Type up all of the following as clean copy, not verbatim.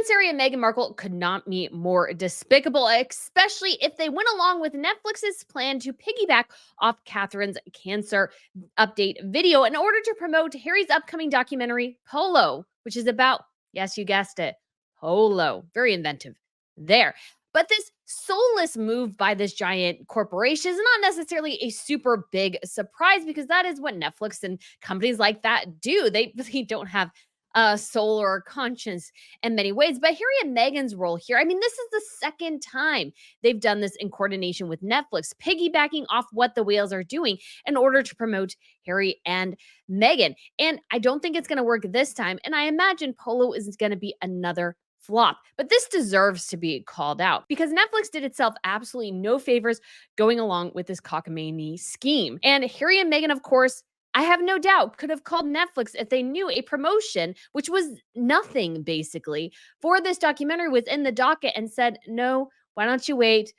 Prince Harry and Meghan Markle could not be more despicable, especially if they went along with Netflix's plan to piggyback off Catherine's cancer update video in order to promote Harry's upcoming documentary, Polo, which is about, yes, you guessed it, Polo. Very inventive there. But this soulless move by this giant corporation is not necessarily a super big surprise because that is what Netflix and companies like that do. They really don't have a soul or a conscience in many ways. But Harry and Meghan's role here, I mean, this is the second time they've done this in coordination with Netflix, piggybacking off what the whales are doing in order to promote Harry and Meghan. And I don't think it's going to work this time. And I imagine Polo is going to be another flop. But this deserves to be called out because Netflix did itself absolutely no favors going along with this cockamamie scheme. And Harry and Meghan, of course, I have no doubt could have called Netflix if they knew a promotion, which was nothing basically, for this documentary was in the docket and said, no, why don't you wait?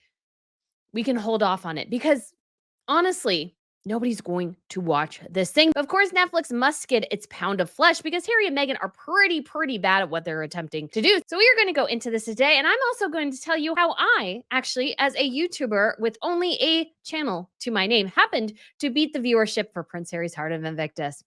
We can hold off on it because honestly, nobody's going to watch this thing. Of course, Netflix must get its pound of flesh because Harry and Meghan are pretty bad at what they're attempting to do. So we are going to go into this today, and I'm also going to tell you how I actually, as a YouTuber with only a channel to my name, happened to beat the viewership for Prince Harry's Heart of Invictus.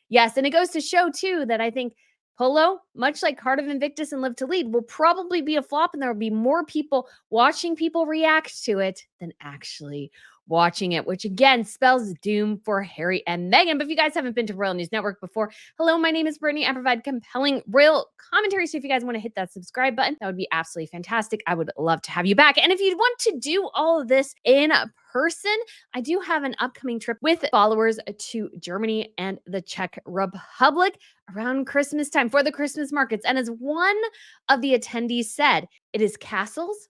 Yes, and it goes to show too that I think Polo, much like Heart of Invictus and Live to Lead, will probably be a flop, and there will be more people watching people react to it than actually watching it, which again spells doom for Harry and Meghan. But if you guys haven't been to Royal News Network before, hello, my name is Brittany. I provide compelling royal commentary. So if you guys want to hit that subscribe button, that would be absolutely fantastic. I would love to have you back. And if you want to do all of this in person, I do have an upcoming trip with followers to Germany and the Czech Republic around Christmas time for the Christmas markets. And as one of the attendees said, it is castles,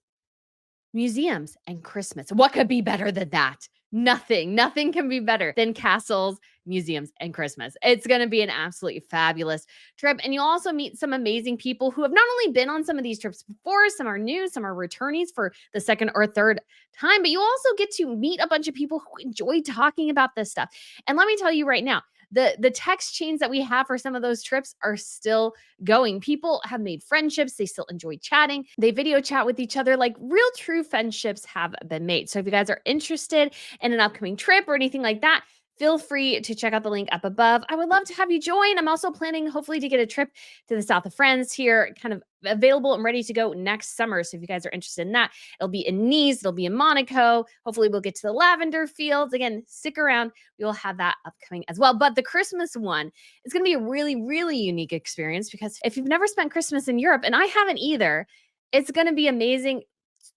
museums, and Christmas. What could be better than that? Nothing. Nothing can be better than castles, museums, and Christmas. It's going to be an absolutely fabulous trip. And you'll also meet some amazing people who have not only been on some of these trips before, some are new, some are returnees for the second or third time, but you also get to meet a bunch of people who enjoy talking about this stuff. And let me tell you right now, the text chains that we have for some of those trips are still going. People have made friendships. They still enjoy chatting. They video chat with each other. Like real true friendships have been made. So if you guys are interested in an upcoming trip or anything like that, feel free to check out the link up above. I would love to have you join. I'm also planning hopefully to get a trip to the south of France here, kind of available and ready to go next summer. So if you guys are interested in that, it'll be in Nice, it'll be in Monaco. Hopefully we'll get to the lavender fields. Again, stick around. We will have that upcoming as well. But the Christmas one is going to be a really unique experience because if you've never spent Christmas in Europe, and I haven't either, it's going to be amazing.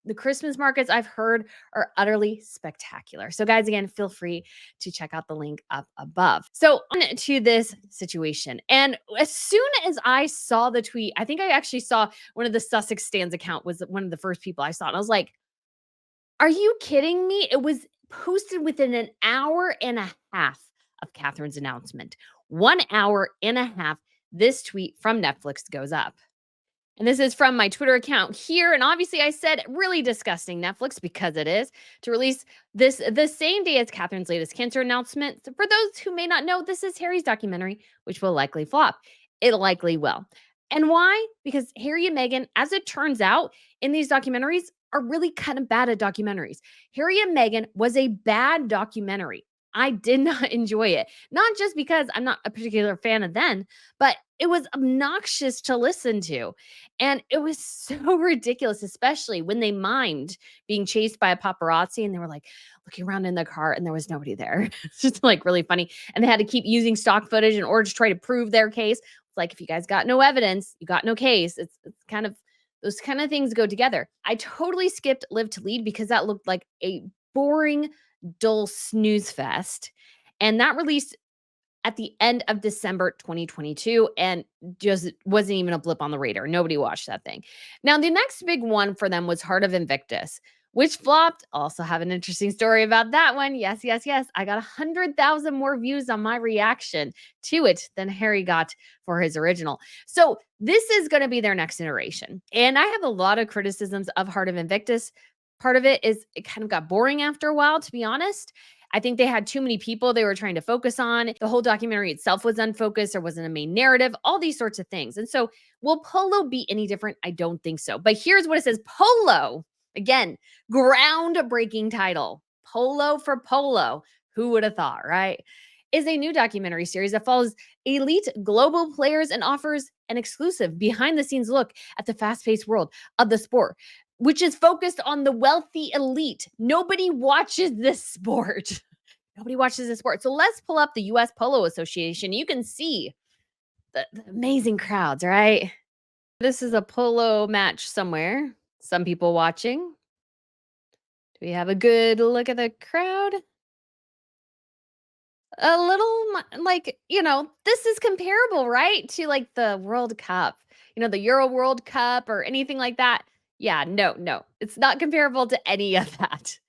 The Christmas markets I've heard are utterly spectacular. So guys, again, feel free to check out the link up above. So on to this situation. And as soon as I saw the tweet, I think I actually saw one of the Sussex Stands account was one of the first people I saw. And I was like, are you kidding me? It was posted within an hour and a half of Catherine's announcement. 1 hour and a half, this tweet from Netflix goes up. And this is from my Twitter account here. And obviously I said really disgusting Netflix because it is to release this the same day as Catherine's latest cancer announcement. So for those who may not know, this is Harry's documentary, which will likely flop. It likely will. And why? Because Harry and Meghan, as it turns out, in these documentaries are really kind of bad at documentaries. Harry and Meghan was a bad documentary. I did not enjoy it. Not just because I'm not a particular fan of them, but it was obnoxious to listen to. And it was so ridiculous, especially when they mimed being chased by a paparazzi and they were like looking around in the car and there was nobody there. It's just like really funny. And they had to keep using stock footage in order to try to prove their case. It's like, if you guys got no evidence, you got no case. It's kind of, those kind of things go together. I totally skipped Live to Lead because that looked like a boring, dull snooze fest. And that released at the end of December 2022 and just wasn't even a blip on the radar. Nobody watched that thing. Now, the next big one for them was Heart of Invictus, which flopped. Also have an interesting story about that one. Yes. I got 100,000 more views on my reaction to it than Harry got for his original. So this is going to be their next iteration. And I have a lot of criticisms of Heart of Invictus. Part of it is it kind of got boring after a while, to be honest. I think they had too many people they were trying to focus on. The whole documentary itself was unfocused. There wasn't a main narrative, all these sorts of things. And so, will Polo be any different? I don't think so. But here's what it says: Polo, again, groundbreaking title. Polo for Polo. Who would have thought, right? Is a new documentary series that follows elite global players and offers an exclusive behind the scenes look at the fast paced world of the sport, which is focused on the wealthy elite. Nobody watches this sport. Nobody watches this sport. So let's pull up the US Polo Association. You can see the amazing crowds, right? This is a polo match somewhere. Some people watching. Do we have a good look at the crowd? A little like, this is comparable, right? To like the World Cup, the Euro World Cup or anything like that. Yeah, no, no, it's not comparable to any of that.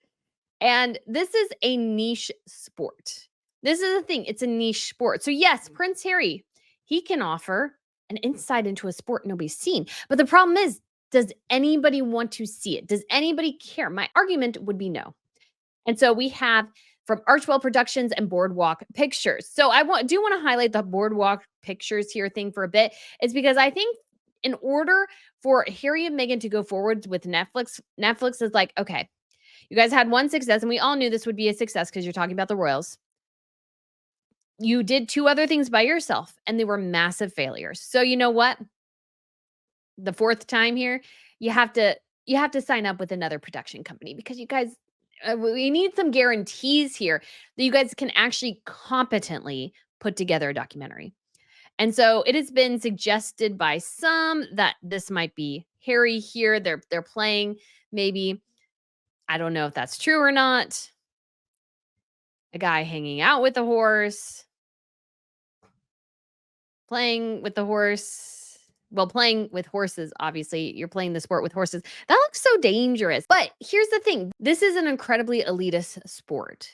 And this is a niche sport. This is the thing, it's a niche sport. So, yes, Prince Harry, he can offer an insight into a sport nobody's seen. But the problem is, does anybody want to see it? Does anybody care? My argument would be no. And so we have from Archwell Productions and Boardwalk Pictures. So I do want to highlight the Boardwalk Pictures here thing for a bit. It's because I think in order for Harry and Meghan to go forward with Netflix is like, okay, you guys had one success, and we all knew this would be a success because you're talking about the royals. You did two other things by yourself, and they were massive failures. So you know what? The fourth time here, you have to sign up with another production company because you guys, we need some guarantees here that you guys can actually competently put together a documentary. And so it has been suggested by some that this might be Harry here. They're playing maybe. I don't know if that's true or not. A guy hanging out with a horse, playing with the horse. Well, playing with horses, obviously, you're playing the sport with horses. That looks so dangerous. But here's the thing, this is an incredibly elitist sport.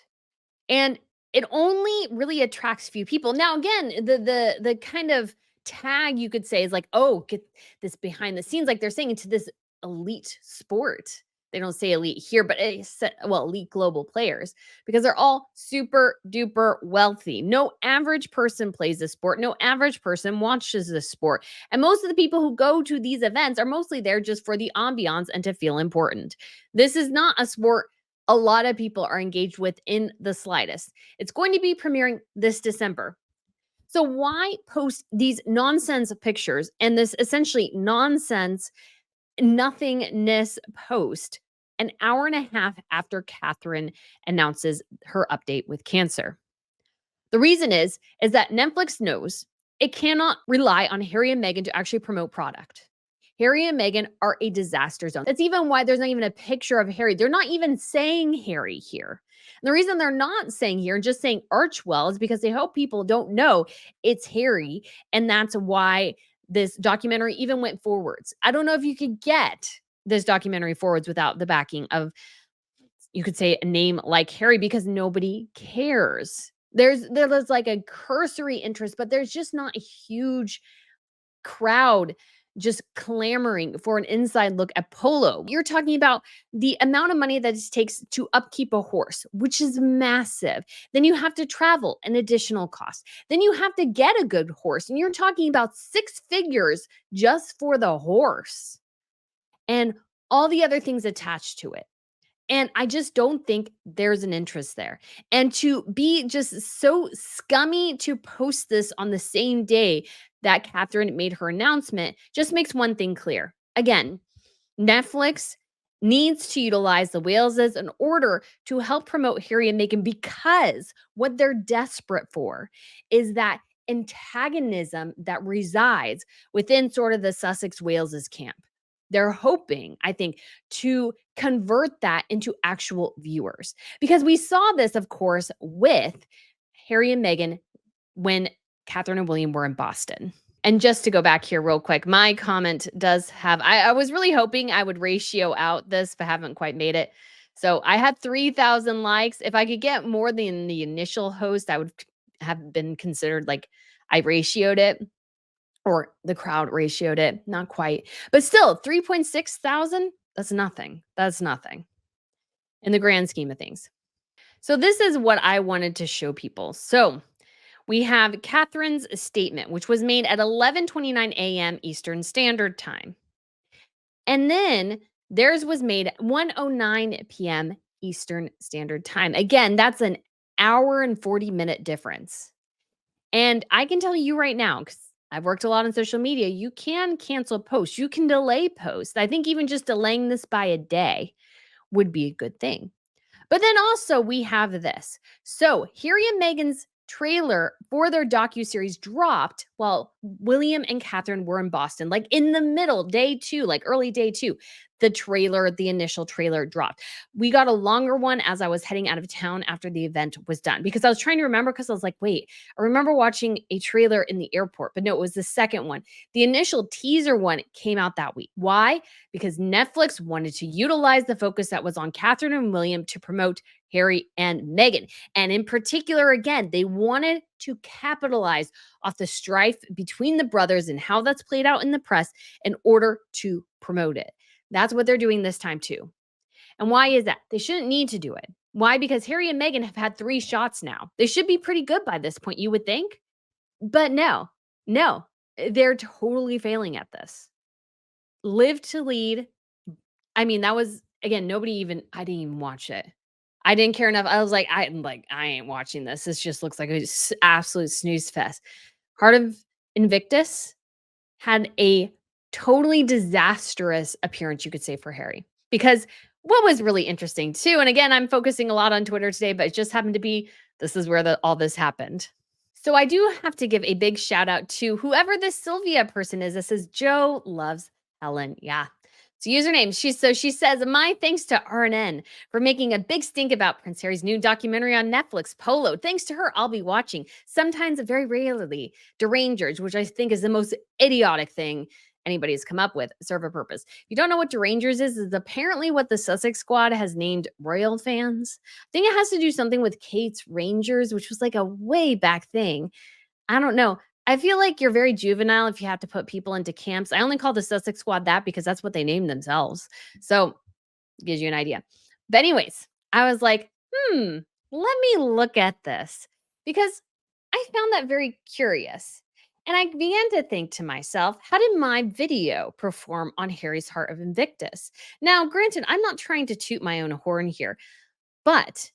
And it only really attracts few people. Now, again, the kind of tag you could say is like, oh, get this behind the scenes, like they're saying, to this elite sport. They don't say elite here, but elite global players, because they're all super duper wealthy. No average person plays this sport. No average person watches this sport. And most of the people who go to these events are mostly there just for the ambiance and to feel important. This is not a sport a lot of people are engaged with in the slightest. It's going to be premiering this December. So why post these nonsense pictures and this essentially nonsense nothingness post an hour and a half after Catherine announces her update with cancer? The reason is that Netflix knows it cannot rely on Harry and Meghan to actually promote product. Harry and Meghan are a disaster zone. That's even why there's not even a picture of Harry. They're not even saying Harry here. And the reason they're not saying here and just saying Archwell is because they hope people don't know it's Harry. And that's why this documentary even went forwards. I don't know if you could get this documentary forwards without the backing of, you could say, a name like Harry, because nobody cares. There's like a cursory interest, but there's just not a huge crowd just clamoring for an inside look at Polo. You're talking about the amount of money that it takes to upkeep a horse, which is massive. Then you have to travel, an additional cost. Then you have to get a good horse, and you're talking about 6 figures just for the horse and all the other things attached to it. And I just don't think there's an interest there. And to be just so scummy to post this on the same day that Catherine made her announcement just makes one thing clear. Again, Netflix needs to utilize the Waleses in order to help promote Harry and Meghan, because what they're desperate for is that antagonism that resides within sort of the Sussex Waleses camp. They're hoping, I think, to convert that into actual viewers, because we saw this, of course, with Harry and Meghan when Catherine and William were in Boston. And just to go back here real quick, my comment does have, I was really hoping I would ratio out this, but haven't quite made it. So I had 3,000 likes. If I could get more than the initial host, I would have been considered like I ratioed it, or the crowd ratioed it. Not quite, but still 3.6 thousand. That's nothing. That's nothing in the grand scheme of things. So this is what I wanted to show people. So we have Catherine's statement, which was made at 11:29 a.m. Eastern Standard Time. And then theirs was made at 1:09 p.m. Eastern Standard Time. Again, that's an hour and 40-minute difference. And I can tell you right now, because I've worked a lot on social media, you can cancel posts. You can delay posts. I think even just delaying this by a day would be a good thing. But then also we have this. So Harry and Meghan's trailer for their docuseries dropped while William and Catherine were in Boston, like in the middle, day two, like early day two. The initial trailer dropped. We got a longer one as I was heading out of town after the event was done because I was trying to remember because I was like, wait, I remember watching a trailer in the airport, but no, it was the second one. The initial teaser one came out that week. Why? Because Netflix wanted to utilize the focus that was on Catherine and William to promote Harry and Meghan. And in particular, again, they wanted to capitalize off the strife between the brothers and how that's played out in the press in order to promote it. That's what they're doing this time too. And why is that? They shouldn't need to do it. Why? Because Harry and Meghan have had 3 shots now. They should be pretty good by this point, you would think. But no, they're totally failing at this. Live to Lead. I mean, that was again, I didn't even watch it. I didn't care enough. I was like, I ain't watching this. This just looks like a absolute snooze fest. Heart of Invictus had a totally disastrous appearance, you could say, for Harry. Because what was really interesting too, and again, I'm focusing a lot on Twitter today, but it just happened to be this is where all this happened. So I do have to give a big shout out to whoever this Sylvia person is that says Joe loves Helen. Yeah. So username, she says, my thanks to RNN for making a big stink about Prince Harry's new documentary on Netflix, Polo. Thanks to her, I'll be watching. Sometimes, very rarely, Derangers, which I think is the most idiotic thing anybody's come up with, serve a purpose. If you don't know what Derangers is apparently what the Sussex squad has named royal fans. I think it has to do something with Kate's Rangers, which was like a way back thing. I don't know. I feel like you're very juvenile if you have to put people into camps. I only call the Sussex squad that because that's what they named themselves. So gives you an idea. But anyways, I was like, let me look at this because I found that very curious. And I began to think to myself, how did my video perform on Harry's Heart of Invictus? Now, granted, I'm not trying to toot my own horn here, but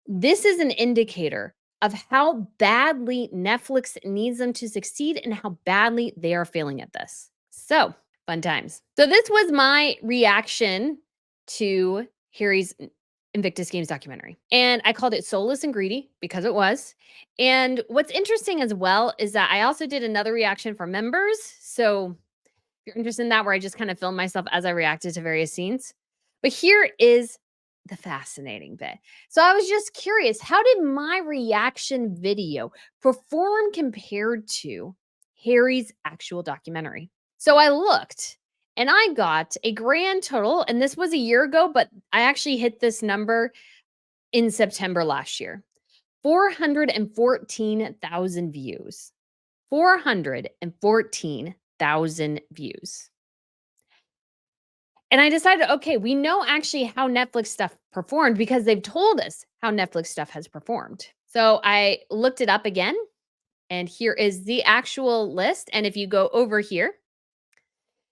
this is an indicator of how badly Netflix needs them to succeed and how badly they are failing at this. So, fun times. So, this was my reaction to Harry's Invictus Games documentary. And I called it Soulless and Greedy because it was. And what's interesting as well is that I also did another reaction for members. So, if you're interested in that, where I just kind of filmed myself as I reacted to various scenes. But here is the fascinating bit. So I was just curious, how did my reaction video perform compared to Harry's actual documentary? So I looked and I got a grand total, and this was a year ago, but I actually hit this number in September last year. 414,000 views. 414,000 views. And I decided, okay, we know actually how Netflix stuff performed because they've told us how Netflix stuff has performed. So I looked it up again, and here is the actual list. And if you go over here,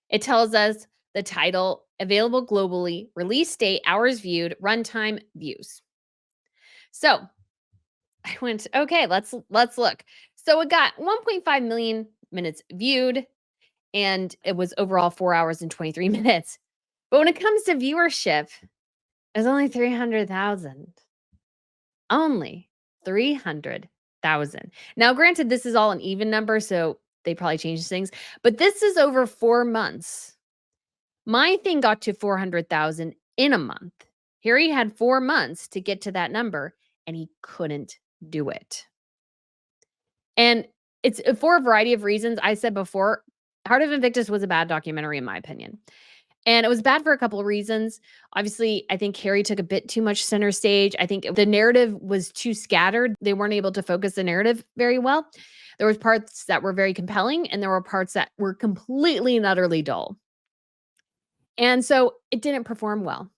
it tells us the title, available globally, release date, hours viewed, runtime, views. So I went, okay, let's look. So it got 1.5 million minutes viewed, and it was overall 4 hours and 23 minutes. But when it comes to viewership, it's only 300,000. Only 300,000. Now, granted, this is all an even number, so they probably changed things, but this is over 4 months. My thing got to 400,000 in a month. Harry had 4 months to get to that number, and he couldn't do it. And it's for a variety of reasons. I said before, Heart of Invictus was a bad documentary, in my opinion. And it was bad for a couple of reasons. Obviously, I think Harry took a bit too much center stage. I think the narrative was too scattered. They weren't able to focus the narrative very well. There was parts that were very compelling, and there were parts that were completely and utterly dull. And so it didn't perform well.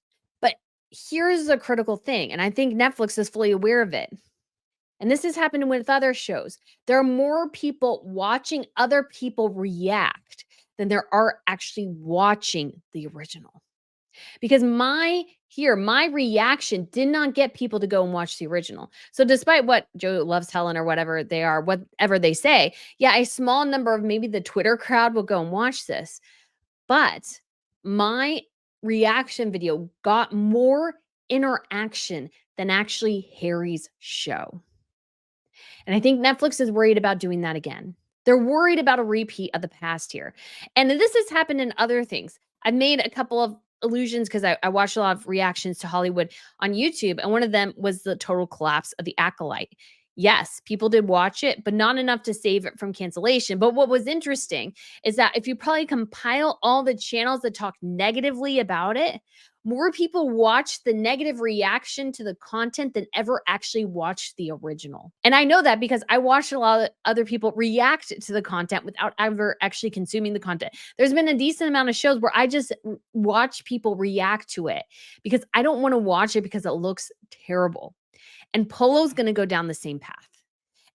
But here's a critical thing, and I think Netflix is fully aware of it. And this has happened with other shows. There are more people watching other people react than there are actually watching the original. Because my reaction did not get people to go and watch the original. So despite what Joe loves Helen or whatever they are, whatever they say, yeah, a small number of maybe the Twitter crowd will go and watch this. But my reaction video got more interaction than actually Harry's show. And I think Netflix is worried about doing that again. They're worried about a repeat of the past here. And this has happened in other things. I've made a couple of illusions because I watched a lot of reactions to Hollywood on YouTube. And one of them was the total collapse of The Acolyte. Yes, people did watch it, but not enough to save it from cancellation. But what was interesting is that if you probably compile all the channels that talk negatively about it, more people watched the negative reaction to the content than ever actually watched the original. And I know that because I watched a lot of other people react to the content without ever actually consuming the content. There's been a decent amount of shows where I just watch people react to it because I don't want to watch it because it looks terrible. And Polo's going to go down the same path.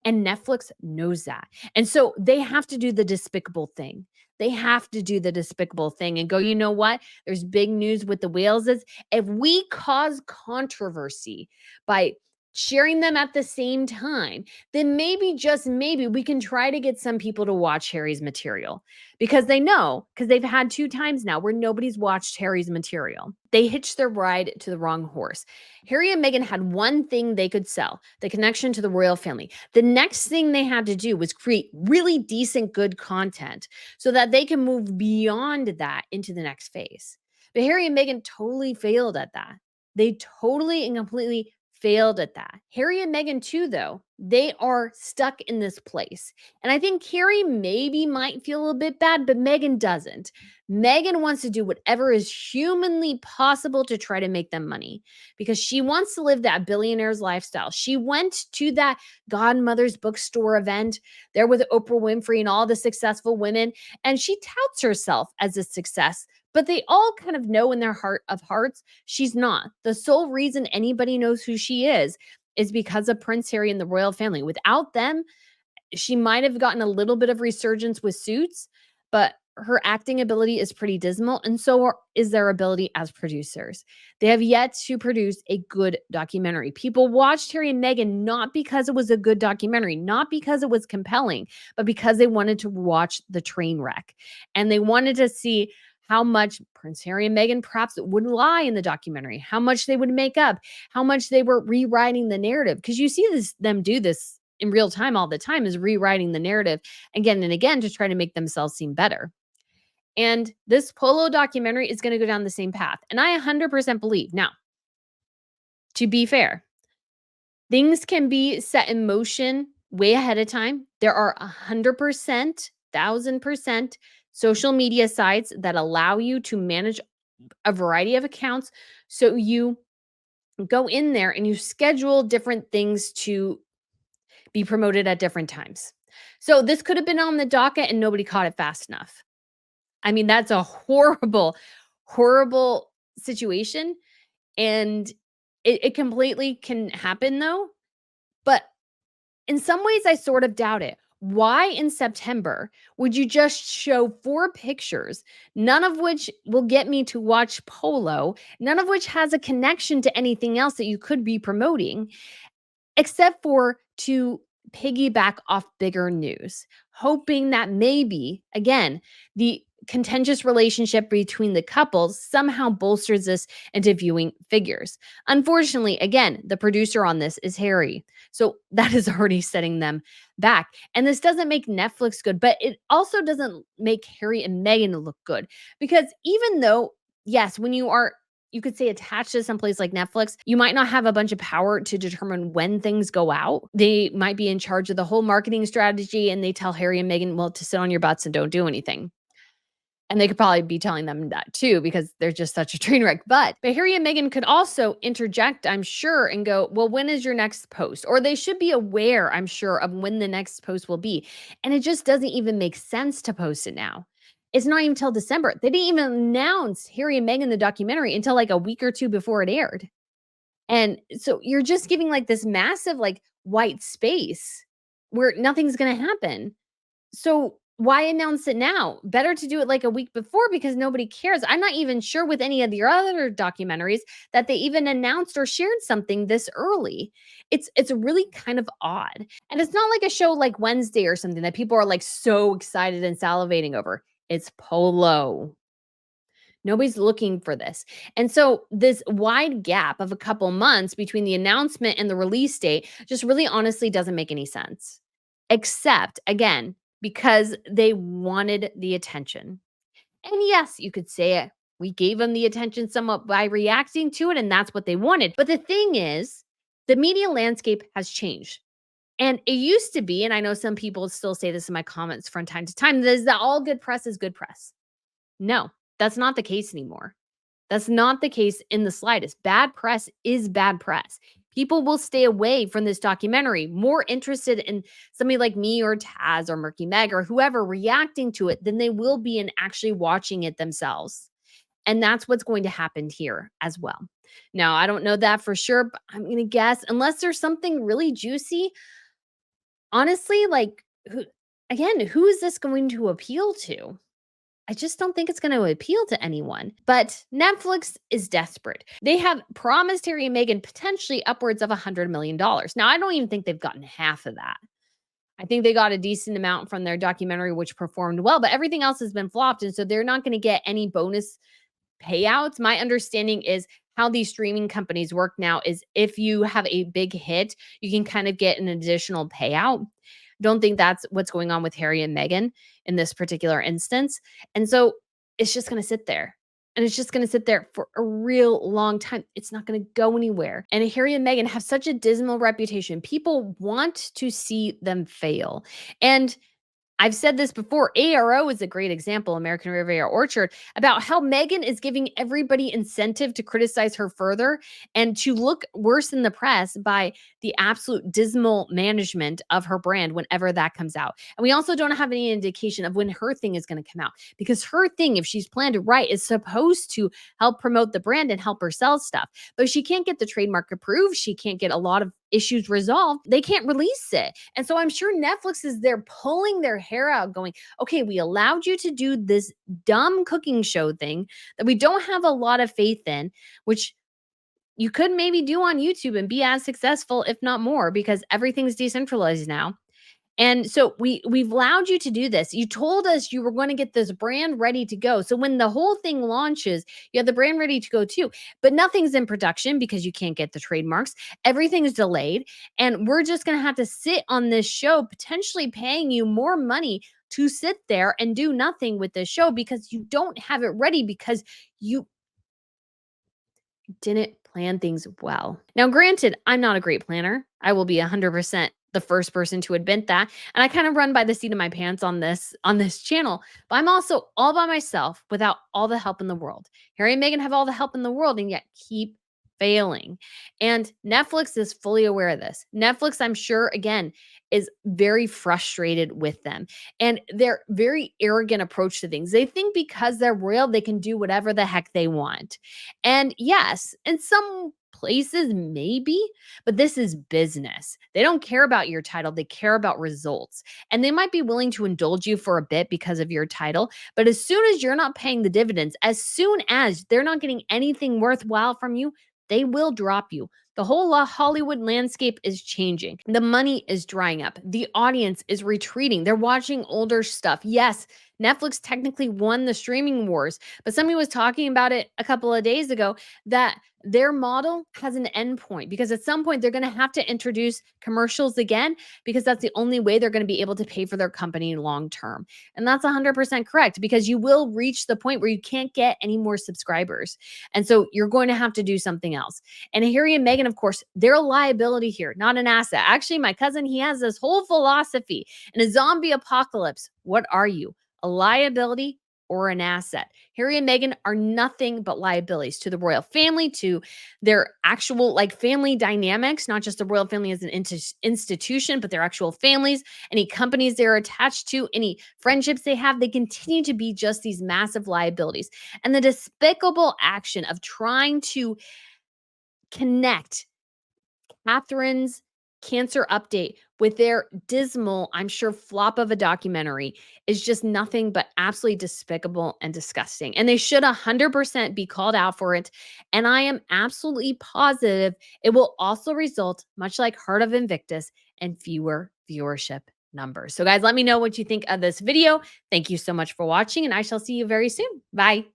And Netflix knows that. And so they have to do the despicable thing. They have to do the despicable thing and go, you know what? There's big news with the Waleses. If we cause controversy by sharing them at the same time, then maybe, just maybe, we can try to get some people to watch Harry's material because they know, because they've had 2 times now where nobody's watched Harry's material. They hitched their ride to the wrong horse. Harry and Meghan had one thing they could sell, the connection to the royal family. The next thing they had to do was create really decent, good content so that they can move beyond that into the next phase. But Harry and Meghan totally failed at that. They totally and completely failed at that. Harry and Meghan, too, though, they are stuck in this place. And I think Harry maybe might feel a bit bad, but Meghan doesn't. Meghan wants to do whatever is humanly possible to try to make them money because she wants to live that billionaire's lifestyle. She went to that Godmother's bookstore event there with Oprah Winfrey and all the successful women, and she touts herself as a success. But they all kind of know in their heart of hearts, she's not. The sole reason anybody knows who she is because of Prince Harry and the royal family. Without them, she might have gotten a little bit of resurgence with Suits, but her acting ability is pretty dismal, and so is their ability as producers. They have yet to produce a good documentary. People watched Harry and Meghan not because it was a good documentary, not because it was compelling, but because they wanted to watch the train wreck. And they wanted to see how much Prince Harry and Meghan perhaps would lie in the documentary, how much they would make up, how much they were rewriting the narrative. Because you see them do this in real time all the time, is rewriting the narrative again and again to try to make themselves seem better. And this Polo documentary is going to go down the same path. And I 100% believe. Now, to be fair, things can be set in motion way ahead of time. There are 100%, 1000% social media sites that allow you to manage a variety of accounts. So you go in there and you schedule different things to be promoted at different times. So this could have been on the docket and nobody caught it fast enough. I mean, that's a horrible, horrible situation. And it completely can happen though. But in some ways, I sort of doubt it. Why in September would you just show 4 pictures, none of which will get me to watch Polo, none of which has a connection to anything else that you could be promoting, except for to piggyback off bigger news, hoping that maybe, again, the contentious relationship between the couples somehow bolsters this into viewing figures. Unfortunately, again, the producer on this is Harry. So that is already setting them back. And this doesn't make Netflix good, but it also doesn't make Harry and Meghan look good. Because even though, yes, when you could say attached to someplace like Netflix, you might not have a bunch of power to determine when things go out. They might be in charge of the whole marketing strategy and they tell Harry and Meghan, well, to sit on your butts and don't do anything. And they could probably be telling them that too, because they're just such a train wreck. But Harry and Meghan could also interject, I'm sure, and go, well, when is your next post? Or they should be aware, I'm sure, of when the next post will be. And it just doesn't even make sense to post it now. It's not even till December. They didn't even announce Harry and Meghan the documentary until like a week or two before it aired. And so you're just giving like this massive like white space where nothing's going to happen. So why announce it now? Better to do it like a week before because nobody cares. I'm not even sure with any of your other documentaries that they even announced or shared something this early. It's really kind of odd. And it's not like a show like Wednesday or something that people are like so excited and salivating over. It's Polo. Nobody's looking for this. And so this wide gap of a couple months between the announcement and the release date just really honestly doesn't make any sense. Except again, because they wanted the attention. And yes, you could say it. We gave them the attention somewhat by reacting to it, and that's what they wanted. But the thing is, the media landscape has changed. And it used to be, and I know some people still say this in my comments from time to time, that all good press is good press. No, that's not the case anymore. That's not the case in the slightest. Bad press is bad press. People will stay away from this documentary, more interested in somebody like me or Taz or Murky Meg or whoever reacting to it than they will be in actually watching it themselves. And that's what's going to happen here as well. Now, I don't know that for sure, but I'm going to guess, unless there's something really juicy, honestly, like, who is this going to appeal to? I just don't think it's going to appeal to anyone. But Netflix is desperate. They have promised Harry and Meghan potentially upwards of $100 million. Now, I don't even think they've gotten half of that. I think they got a decent amount from their documentary, which performed well, but everything else has been flopped. And so they're not going to get any bonus payouts. My understanding is how these streaming companies work now is if you have a big hit, you can kind of get an additional payout. Don't think that's what's going on with Harry and Meghan in this particular instance. And so it's just going to sit there. And it's just going to sit there for a real long time. It's not going to go anywhere. And Harry and Meghan have such a dismal reputation. People want to see them fail. And I've said this before. ARO is a great example, American Riviera Orchard, about how Meghan is giving everybody incentive to criticize her further and to look worse in the press by the absolute dismal management of her brand whenever that comes out. And we also don't have any indication of when her thing is going to come out because her thing, if she's planned it right, is supposed to help promote the brand and help her sell stuff. But she can't get the trademark approved. She can't get a lot of issues resolved. They can't release it. And so I'm sure Netflix is there pulling their hair out going, okay, we allowed you to do this dumb cooking show thing that we don't have a lot of faith in, which you could maybe do on YouTube and be as successful, if not more, because everything's decentralized now. And so we've allowed you to do this. You told us you were going to get this brand ready to go. So when the whole thing launches, you have the brand ready to go too. But nothing's in production because you can't get the trademarks. Everything's delayed. And we're just going to have to sit on this show, potentially paying you more money to sit there and do nothing with this show because you don't have it ready because you didn't plan things well. Now, granted, I'm not a great planner. I will be 100% the first person to admit that. And I kind of run by the seat of my pants on this channel, but I'm also all by myself without all the help in the world. Harry and Meghan have all the help in the world and yet keep failing. And Netflix is fully aware of this. Netflix, I'm sure, again, is very frustrated with them and their very arrogant approach to things. They think because they're royal, they can do whatever the heck they want. And yes, in some places, maybe, but this is business. They don't care about your title, they care about results. And they might be willing to indulge you for a bit because of your title. But as soon as you're not paying the dividends, as soon as they're not getting anything worthwhile from you, they will drop you. The whole Hollywood landscape is changing. The money is drying up. The audience is retreating. They're watching older stuff. Yes, Netflix technically won the streaming wars, but somebody was talking about it a couple of days ago that their model has an end point because at some point they're going to have to introduce commercials again because that's the only way they're going to be able to pay for their company long term. And that's 100% correct because you will reach the point where you can't get any more subscribers. And so you're going to have to do something else. And Harry and Meghan, of course, they're a liability here, not an asset. Actually, my cousin, he has this whole philosophy in a zombie apocalypse. What are you? A liability or an asset. Harry and Meghan are nothing but liabilities to the royal family, to their actual like family dynamics, not just the royal family as an institution, but their actual families, any companies they're attached to, any friendships they have. They continue to be just these massive liabilities. And the despicable action of trying to connect Catherine's cancer update with their dismal, I'm sure, flop of a documentary is just nothing but absolutely despicable and disgusting. And they should 100% be called out for it. And I am absolutely positive it will also result, much like Heart of Invictus, in fewer viewership numbers. So, guys, let me know what you think of this video. Thank you so much for watching, and I shall see you very soon. Bye.